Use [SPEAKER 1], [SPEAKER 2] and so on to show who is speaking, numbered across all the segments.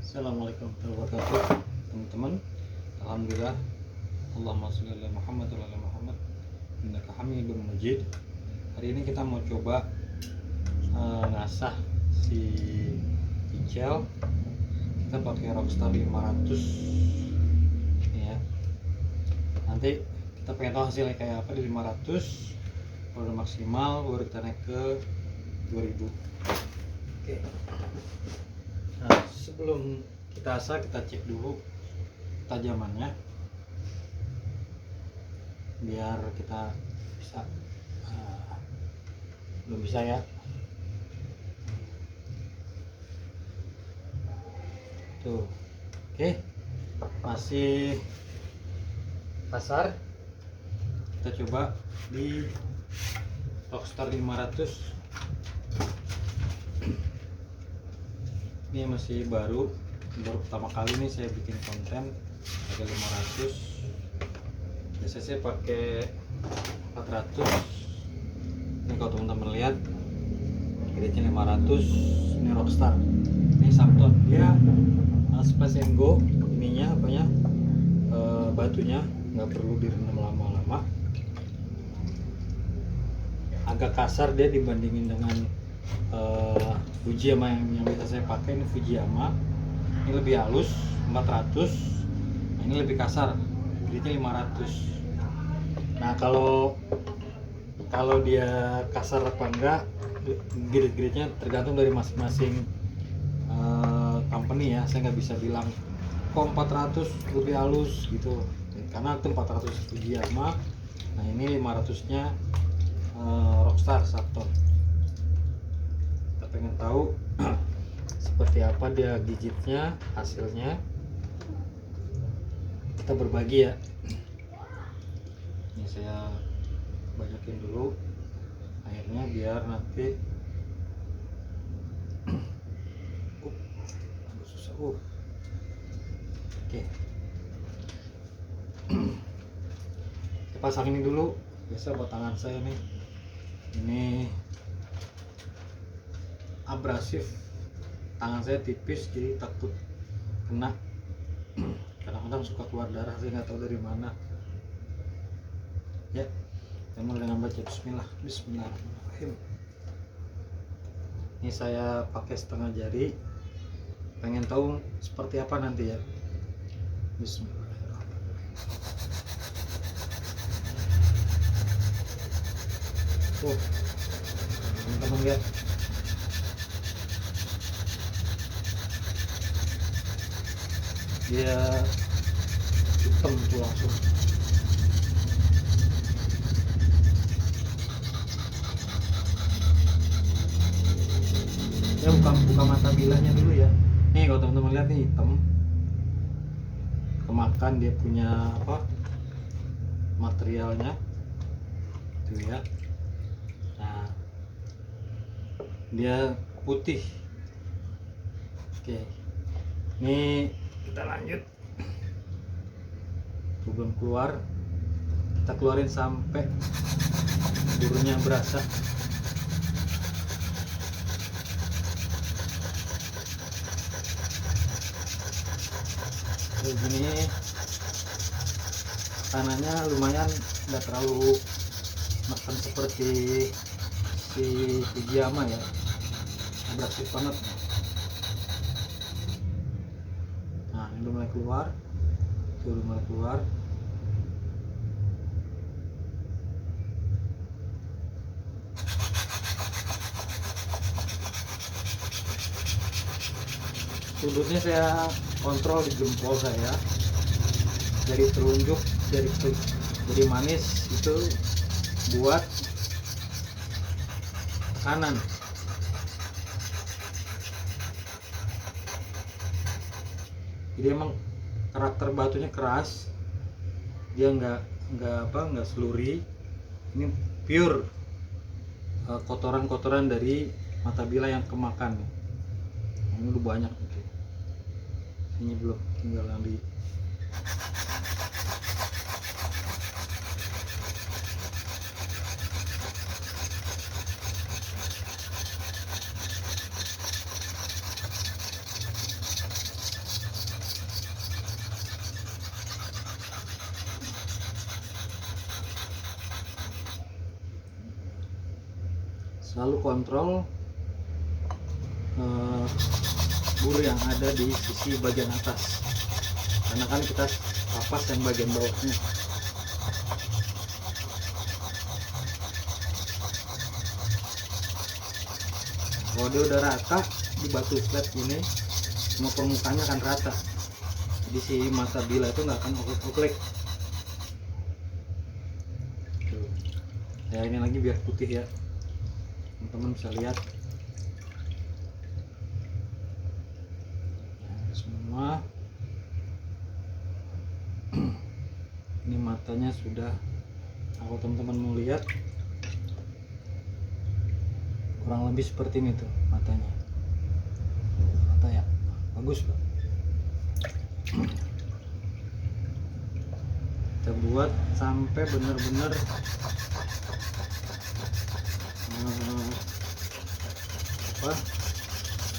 [SPEAKER 1] Assalamualaikum warahmatullahi wabarakatuh, teman-teman. Alhamdulillah, Allahumma sholli ala Muhammad wa ala Muhammad innaka Hamidum Majid. Hari ini kita mau coba ngasah si hijau. Kita pakai Rockstar 500 ya. Nanti kita pengen tahu hasilnya kayak apa di 500. Kalau udah maksimal baru kita naik ke 2000. Oke. Nah, sebelum kita asah, kita cek dulu tajamannya biar kita bisa belum bisa ya. Tuh, oke, masih kasar. Kita coba di Rockstar 500. Ini masih baru pertama kali nih saya bikin konten pakai 500. Biasanya saya pakai 400. Ini kalau teman-teman lihat gridnya 500. Ini Rockstar, ini Samton, dia Splash and Go. Ininya apanya, batunya nggak perlu direndam lama-lama. Agak kasar dia dibandingin dengan Fujiyama yang biasa saya pakai. Ini Fujiyama, ini lebih halus 400. Nah, ini lebih kasar, gridnya 500. Nah, kalau dia kasar apa enggak, grid-gridnya tergantung dari masing-masing company ya. Saya nggak bisa bilang kok 400 lebih halus gitu, karena itu 400 Fujiyama. Nah, ini 500 nya Rockstar Samton. Kita pengen tahu seperti apa dia gigitnya, hasilnya. Kita berbagi ya. Ini saya banyakin dulu airnya biar nanti susah. Oke. Kita pasang ini dulu. Biasa buat tangan saya nih, ini abrasif, tangan saya tipis jadi takut kena. Kadang-kadang suka keluar darah, saya nggak tahu dari mana ya. Saya mulai dengan baca Bismillahirrahmanirrahim. Ini saya pakai setengah jari, pengen tahu seperti apa nanti ya. Bismillahirrahmanirrahim. Teman-teman lihat, dia hitam tuh langsung. Ya buka mata bilahnya dulu ya. Nih kalau teman-teman lihat nih, hitam, kemakan dia punya apa, materialnya tuh ya. Nah, dia putih. Oke, ini kita lanjut. Belum keluar, kita keluarin sampai burunya berasa. Kayak gini, tanahnya lumayan, nggak terlalu makan seperti si Fujiyama ya, abrasif banget. Nah, ini udah mulai keluar, sudutnya saya kontrol di jempol saya, dari telunjuk, dari manis itu buat kanan. Jadi emang karakter batunya keras, dia nggak seluri. Ini pure kotoran-kotoran dari mata bila yang kemakan. Ini udah banyak nih. Ini belum, tinggal yang di selalu kontrol bur yang ada di sisi bagian atas, karena kan kita kapas yang bagian bawahnya. Kalau dia udah rata di batu flat ini, semua permukaannya akan rata, jadi si mata bilah itu nggak akan oklek-oklek. Ya ini lagi biar putih ya, teman-teman bisa lihat. Nah, semua ini matanya sudah, kalau teman-teman mau lihat kurang lebih seperti ini tuh matanya. Mata ya bagus Pak. Kita buat sampai benar-benar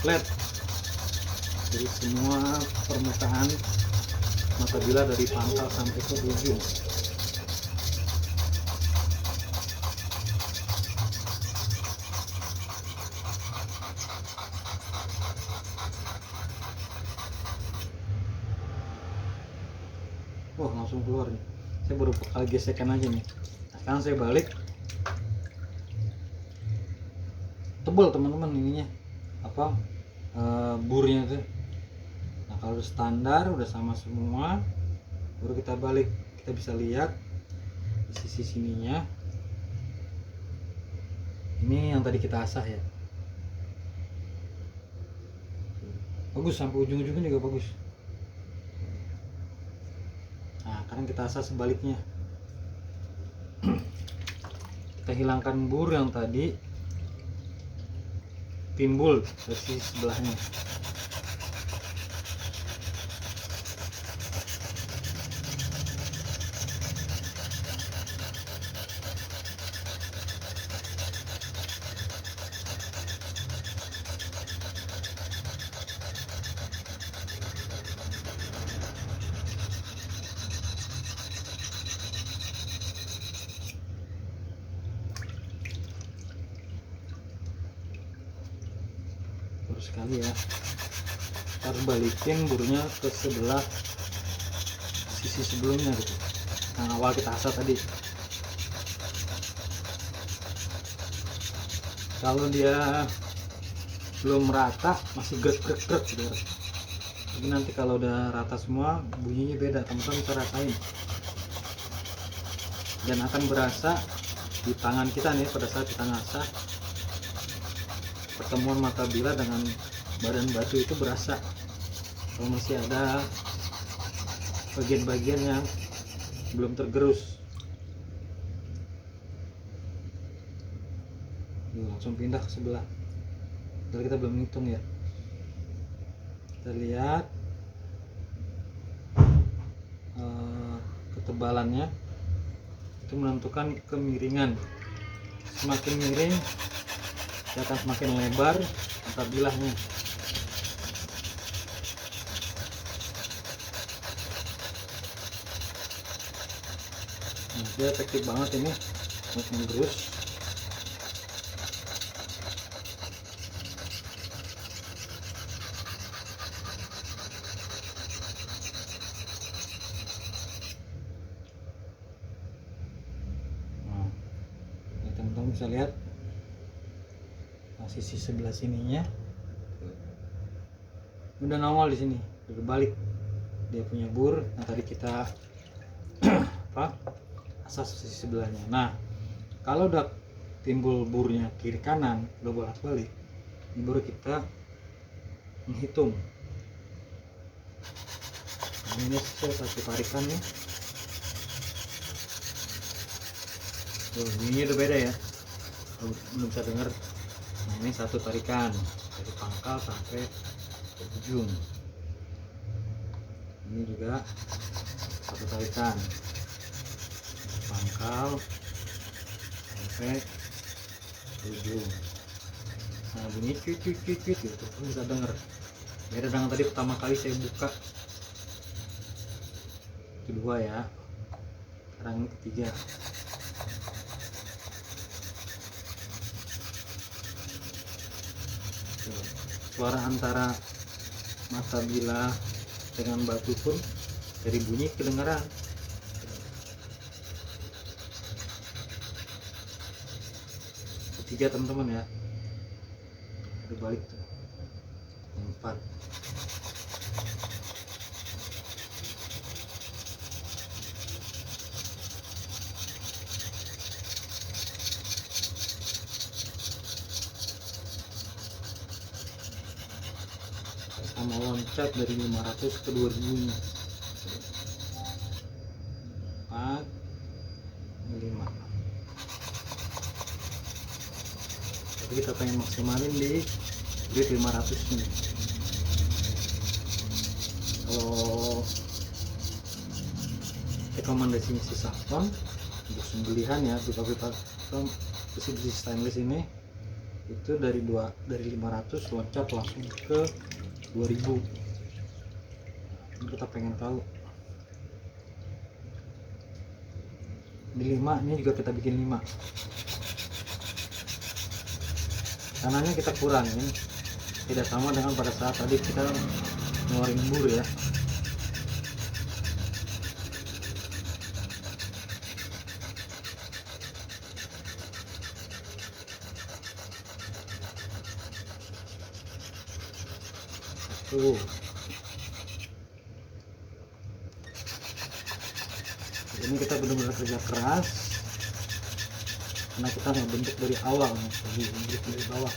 [SPEAKER 1] flat, jadi semua permukaan mata bilah dari pangkal sampai ke ujung. Wah, langsung keluar nih. Saya baru kali gesekan aja nih. Nah, sekarang saya balik. Tebal teman-teman ininya, apa burnya tuh. Nah kalau standar udah sama semua, baru kita balik, kita bisa lihat di sisi sininya. Ini yang tadi kita asah ya, bagus, sampai ujung-ujungnya juga bagus. Nah sekarang kita asah sebaliknya. Kita hilangkan bur yang tadi timbul dari sisi sebelahnya. Terus sekali ya, kita harus balikin burnya ke sebelah sisi sebelumnya gitu, yang awal kita asah tadi. Kalau dia belum rata masih grek-grek gitu, tapi nanti kalau udah rata semua bunyinya beda, teman-teman bisa rasain dan akan berasa di tangan kita nih pada saat kita ngasah. Pertemuan mata bilah dengan badan batu itu berasa. Kalau masih ada bagian-bagian yang belum tergerus, langsung pindah ke sebelah. Jadi kita belum hitung ya. Kita lihat ketebalannya itu menentukan kemiringan. Semakin miring dia akan semakin lebar mata bilahnya. Nah, dia efektif banget ini untuk menggerus. Nah, teman-teman bisa lihat sisi sebelah sininya udah nongol di sini, udah berbalik dia punya bur. Nah tadi kita asas sisi sebelahnya. Nah kalau udah timbul burnya kiri kanan udah bolak-balik, ini baru kita menghitung. Nah, ini saya kasih tarikan nih. Ini udah beda ya, belum bisa dengar. Nah, ini satu tarikan dari pangkal sampai ke ujung. Ini juga satu tarikan pangkal sampai ke ujung. Nah bunyi cuit gitu, bisa denger. Beda dengan tadi pertama kali saya buka. Kedua ya, sekarang ini ketiga. Suara antara mata bilah dengan batu pun dari bunyi kedengaran. Ketiga teman-teman ya, berbalik tuh. 4. Sama loncat dari 500 ke 2000 nya. 4 5. Tapi kita pengen maksimalin di grid 500 nih. Kalau rekomendasinya si Safon untuk sembelihan ya, pipa-pipa besi stainless ini itu dari 500 loncat langsung ke 2000. Ini kita pengen tahu di 5 ini juga kita bikin 5. Kanannya kita kurangin, tidak sama dengan pada saat tadi kita ngeluarin bur ya. Tuh. Ini kita benar-benar kerja keras karena kita ngebentuk dari awal nih, dari bawah.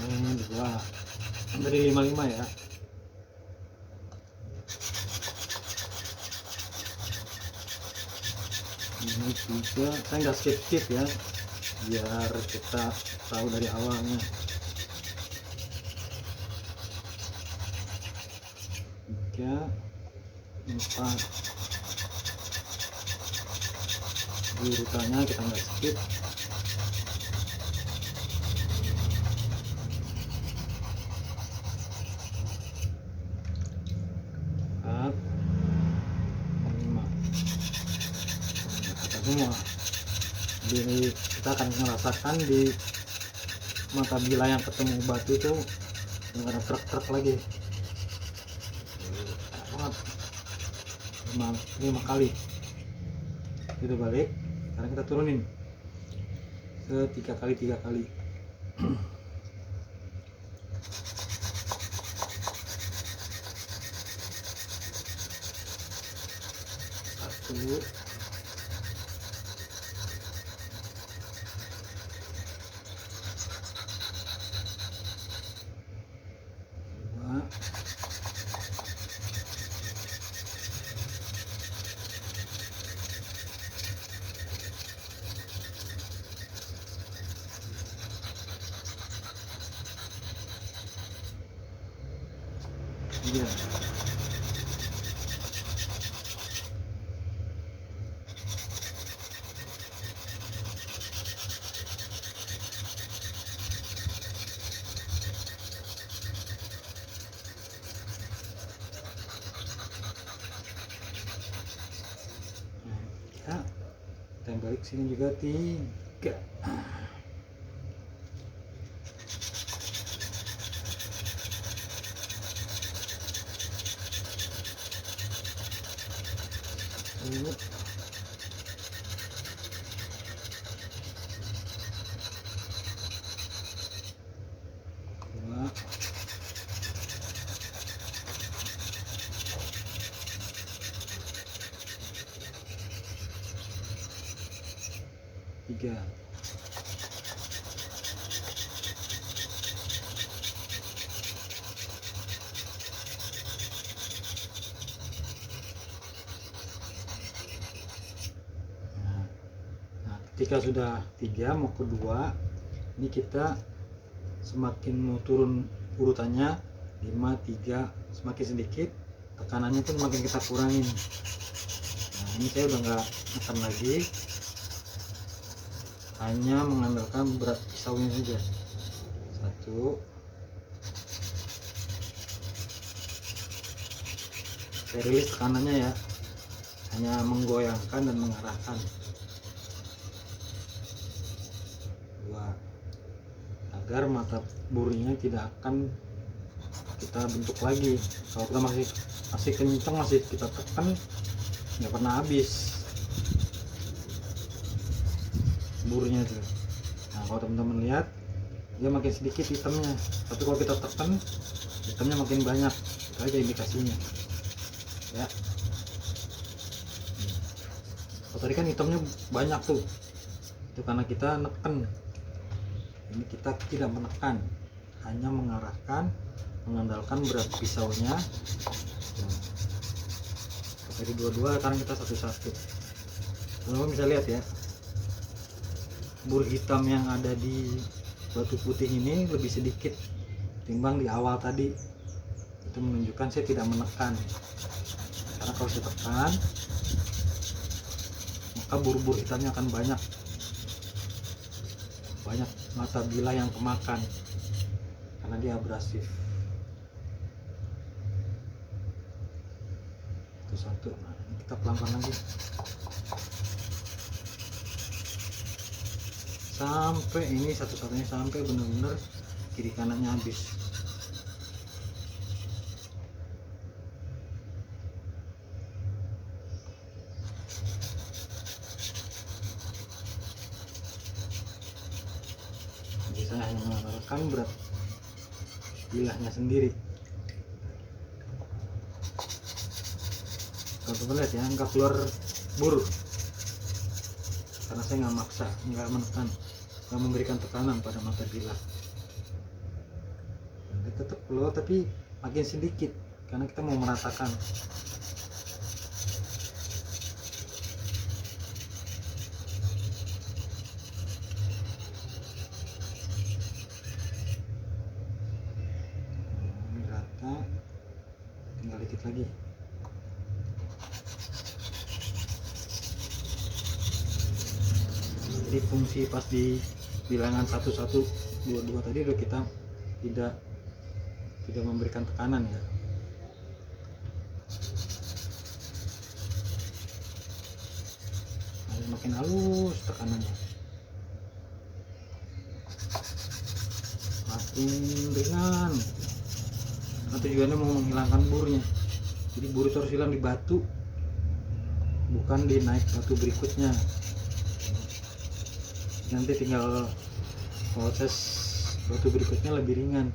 [SPEAKER 1] Ini 2 dari 55 ya. Ini 3, saya nggak skip ya, biar kita tahu dari awalnya. 3, 4, urutannya kita nggak skip. 4, 5. Kata semua. Jadi kita akan merasakan di mata bilah yang ketemu batu itu dengan truk-truk lagi. Banget. 5 kali. Itu balik. Sekarang kita turunin ke 3 kali 3 kali. 1, 2, 3. Kita balik sini juga 3. Dua. 2. 3. Nah, ketika sudah 3 mau ke 2, ini kita semakin mau turun urutannya 5, 3, semakin sedikit tekanannya pun makin kita kurangin. Nah, ini saya udah nggak tekan lagi, hanya mengandalkan berat pisaunya saja. 1, saya rilis tekanannya ya, hanya menggoyangkan dan mengarahkan. 2. Agar mata burinya tidak akan kita bentuk lagi. Kalau kita masih kencang, masih kita tekan, nggak pernah habis burinya itu. Nah, kalau teman-teman lihat, dia makin sedikit hitamnya, tapi kalau kita tekan, hitamnya makin banyak. Itu aja indikasinya ya. Kalau tadi kan hitamnya banyak tuh, itu karena kita neken. Ini kita tidak menekan, hanya mengarahkan, mengandalkan berat pisaunya. Dari dua-dua, sekarang kita satu-satu. Teman-teman bisa lihat ya, bur hitam yang ada di batu putih ini lebih sedikit timbang di awal tadi. Itu menunjukkan saya tidak menekan, karena kalau saya tekan, maka bur-bur hitamnya akan banyak mata bilah yang kemakan karena dia abrasif. Itu satu. Nah, ini kita pelan-pelan lagi sampai ini satu-satunya, sampai benar-benar kiri kanannya habis. Jadi saya hanya mengandalkan berat bilahnya sendiri. Teman-teman lihat ya, nggak keluar bur karena saya nggak maksa, nggak menekan, nggak memberikan tekanan pada mata bilah. Dia tetap keluar tapi makin sedikit karena kita mau meratakan. Ini rata, tinggal dikit lagi. Jadi fungsi pas di bilangan 1, 1, 2, 2 tadi udah kita tidak memberikan tekanan ya. Nah, makin halus tekanannya, makin ringan. Nah, tujuannya mau menghilangkan burnya. Jadi bur itu harus hilang di batu, bukan di naik batu berikutnya. Nanti tinggal proses batu berikutnya lebih ringan.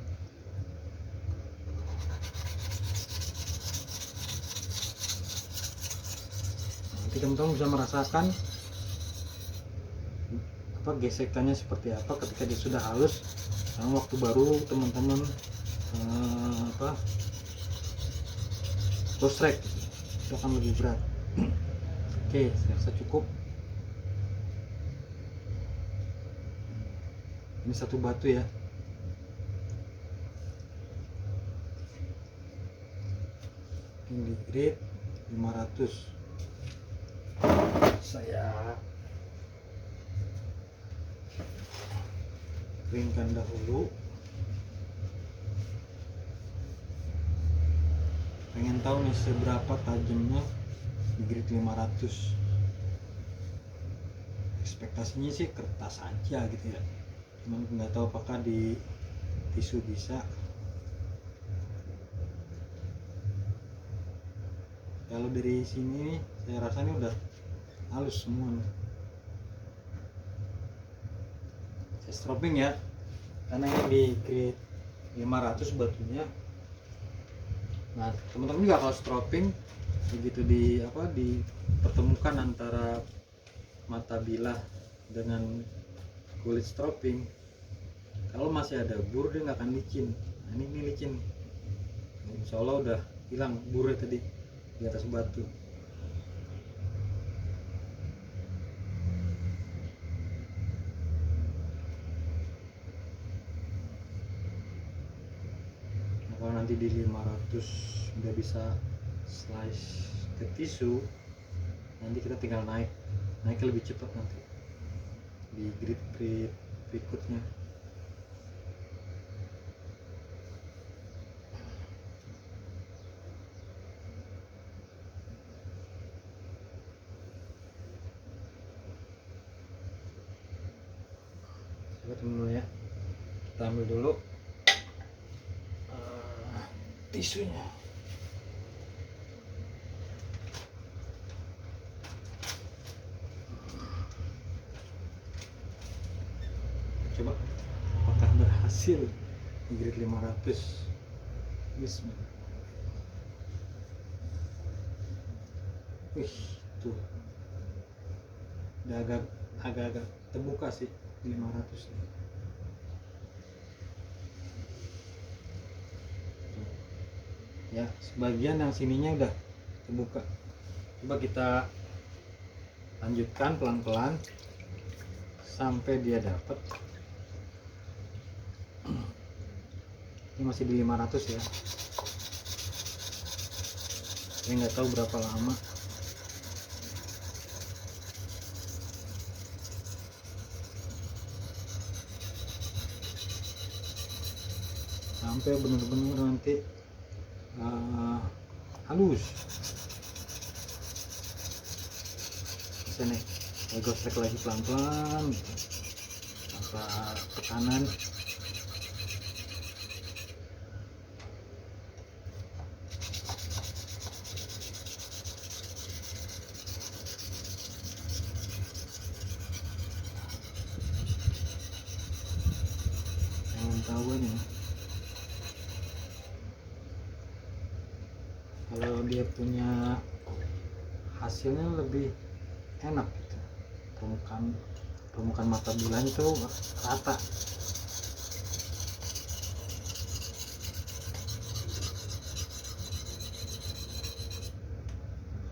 [SPEAKER 1] Nanti teman-teman bisa merasakan gesekannya seperti apa ketika dia sudah halus. Nah, waktu baru teman-teman cross track itu akan lebih berat. Oke, saya rasa cukup. Ini satu batu ya. Ini grid 500. Saya keringkan dahulu. Pengen tahu nih seberapa tajamnya di grid 500. Ekspektasinya sih kertas aja gitu ya, cuman nggak tahu apakah di tisu bisa. Kalau dari sini saya rasa ini udah halus semua nih. Saya stropping ya, karena ini di grade 500 batunya. Nah, teman-teman juga kalau stropping begitu dipertemukan antara mata bilah dengan kulit stropping, kalau masih ada bur dia nggak akan licin. Nah, ini licin. Insya Allah udah hilang burnya tadi di atas batu. Nah, kalau nanti di 500 udah bisa slice ke tisu, nanti kita tinggal naiknya lebih cepat nanti di grid berikutnya. coba dulu ya, kita ambil dulu tisunya. Coba apakah berhasil di grid 500. Bismillah. Wih, tuh udah agak terbuka sih di 500 nih. Tuh. Ya, sebagian yang sininya udah terbuka. Coba kita lanjutkan pelan-pelan sampai dia dapat. Ini masih di 500 ya. Saya nggak tahu berapa lama. Sampai benar-benar nanti halus. Bisa nih, saya gosek lagi pelan-pelan gitu, tanpa tekanan. Tahu ya, kalau dia punya hasilnya lebih enak gitu, permukaan mata bulan itu rata.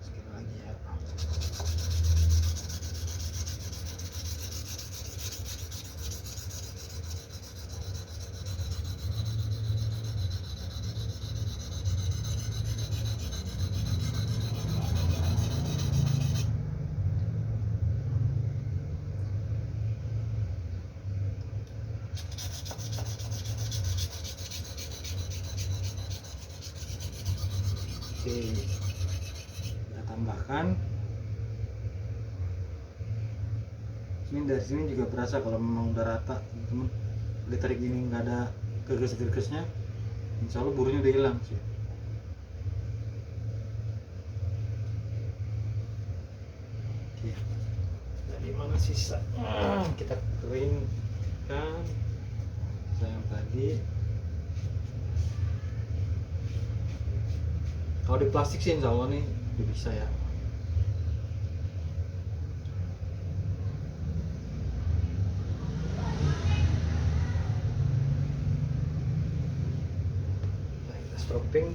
[SPEAKER 1] Sekali lagi ya. Oke, kita tambahkan. Ini dari sini juga berasa kalau memang udah rata, teman-teman. Ditarik ini nggak ada gerges-gergesnya, insya Allah burunya udah hilang sih. Oke, dari mana sisa? Kita keringkan yang tadi. Kalau di plastik sih insya Allah nih udah bisa ya. Nah, kita stropping.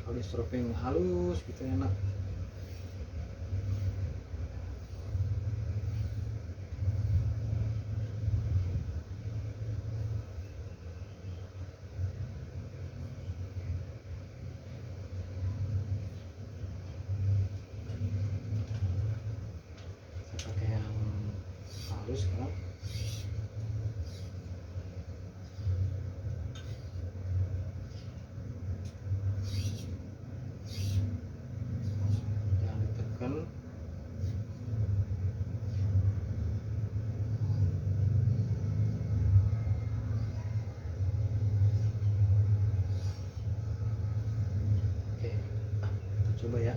[SPEAKER 1] Kalau di stropping halus gitu enak. Pakai yang halus kan. Yang ditekan. Oke, kita coba ya.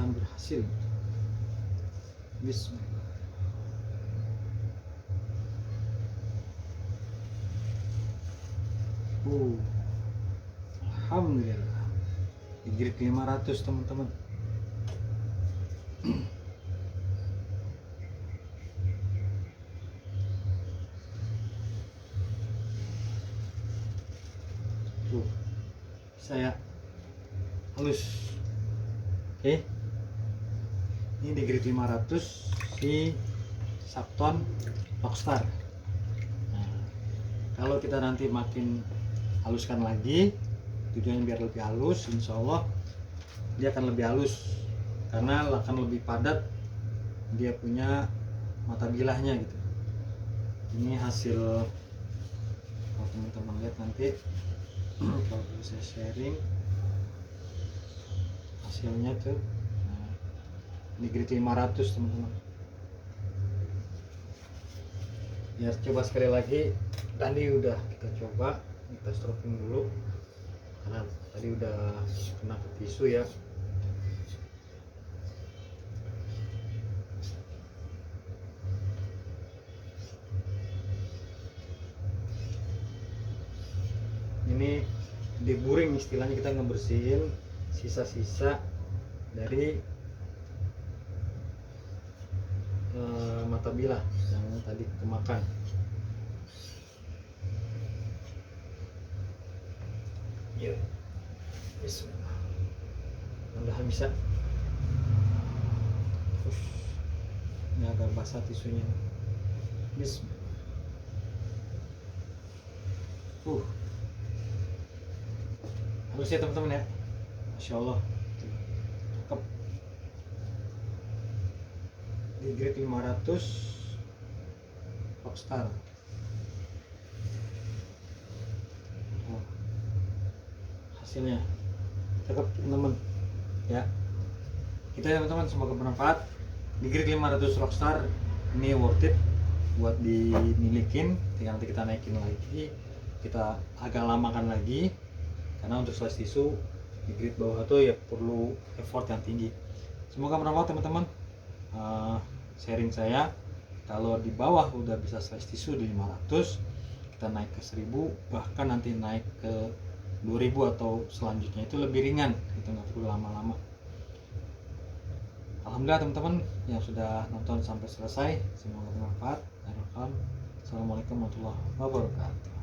[SPEAKER 1] Berhasil. Bismillah. Alhamdulillah. Di grid 500 teman-teman. Tuh, saya halus. Oke. Ini di grid 500 di Sapton Rockstar. Nah, kalau kita nanti makin haluskan lagi, tujuannya biar lebih halus, insya Allah dia akan lebih halus karena akan lebih padat dia punya mata bilahnya gitu. Ini hasil, kalau teman-teman lihat nanti kalau saya sharing hasilnya tuh. Nah, ini grid 500 teman-teman. Ya coba sekali lagi, tadi udah kita coba, kita stroking dulu karena tadi udah kena ke tisu ya. Ini deburring istilahnya, kita ngebersihin sisa-sisa dari mata bilah yang tadi kemakan. Yuk, bismillah. Mudah-mudahan bisa. Ini agak basah tisunya. Bismillah. Halus ya teman-teman ya. Masya Allah. Cakep. Di grade 500 Rockstar. Oh, hasilnya cakep teman-teman ya. Kita ya teman-teman, semoga bermanfaat. Di grade 500 Rockstar ini worth it buat dimilikin. Tinggal nanti kita naikin lagi, kita agak lamakan lagi, karena untuk slice tisu di grade bawah itu ya perlu effort yang tinggi. Semoga bermanfaat teman-teman. Sharing saya, kalau di bawah udah bisa slice tisu di 500, kita naik ke 1000, bahkan nanti naik ke 2000 atau selanjutnya itu lebih ringan, itu nggak perlu lama-lama. Alhamdulillah teman-teman yang sudah nonton sampai selesai, semoga bermanfaat. Assalamualaikum warahmatullahi wabarakatuh.